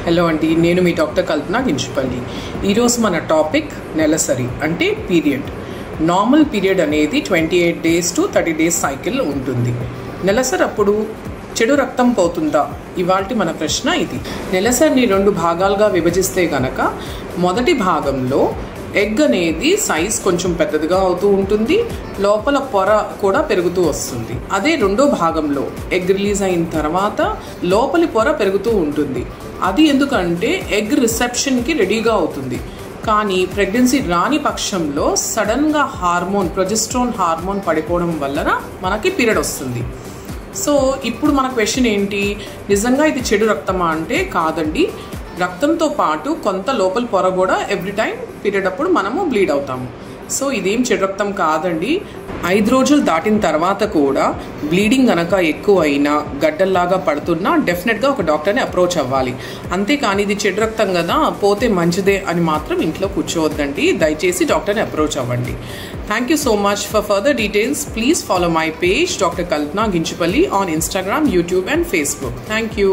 Hello అండి, నేను మీ doctor కల్పన గించుపల్లి. ఈరోజు మన టాపిక్ నెలసరి అంటే పీరియడ్. నార్మల్ పీరియడ్ అనేది 28 days to 30 days సైకిల్ ఉంటుంది. నెలసరి అప్పుడు చెడు రక్తం పోతుందా? ఇవాల్టి మన ప్రశ్న ఇది. నెలసరిని 2 భాగాలుగా విభజిస్తే గనక మొదటి భాగంలో ఎగ్ అనేది సైజ్ కొంచెం పెద్దదిగా అవుతూ ఉంటుంది, లోపల పొర కూడా పెరుగుతూ వస్తుంది. అదే రెండో భాగంలో ఎగ్ రిలీజ్ అయిన తర్వాత లోపలి పొర పెరుగుతూ ఉంటుంది. అది ఎందుకంటే ఎగ్ రిసెప్షన్కి రెడీగా అవుతుంది. కానీ ప్రెగ్నెన్సీ రాని పక్షంలో సడన్గా ప్రొజెస్ట్రాన్ హార్మోన్ పడిపోవడం వలన మనకి పీరియడ్ వస్తుంది. సో ఇప్పుడు మన క్వశ్చన్ ఏంటి, నిజంగా ఇది చెడు రక్తమా అంటే కాదండి. రక్తంతో పాటు కొంత లోపల పొర కూడా ఎవ్రీ టైం పీరియడ్ అప్పుడు మనము బ్లీడ్ అవుతాము. సో ఇదేం చెడు రక్తం కాదండి. 5 రోజులు దాటిన తర్వాత కూడా బ్లీడింగ్ కనుక ఎక్కువ అయినా గడ్డల్లాగా పడుతున్నా డెఫినెట్గా ఒక డాక్టర్ని అప్రోచ్ అవ్వాలి. అంతేకాని ఇది చెడు రక్తం కదా పోతే మంచిదే అని మాత్రం ఇంట్లో కూర్చోవద్దండి. దయచేసి డాక్టర్ని అప్రోచ్ అవ్వండి. Thank you so much. For further details, please follow my page Dr. Kalpana Ginchupalli on Instagram, YouTube and Facebook. Thank you.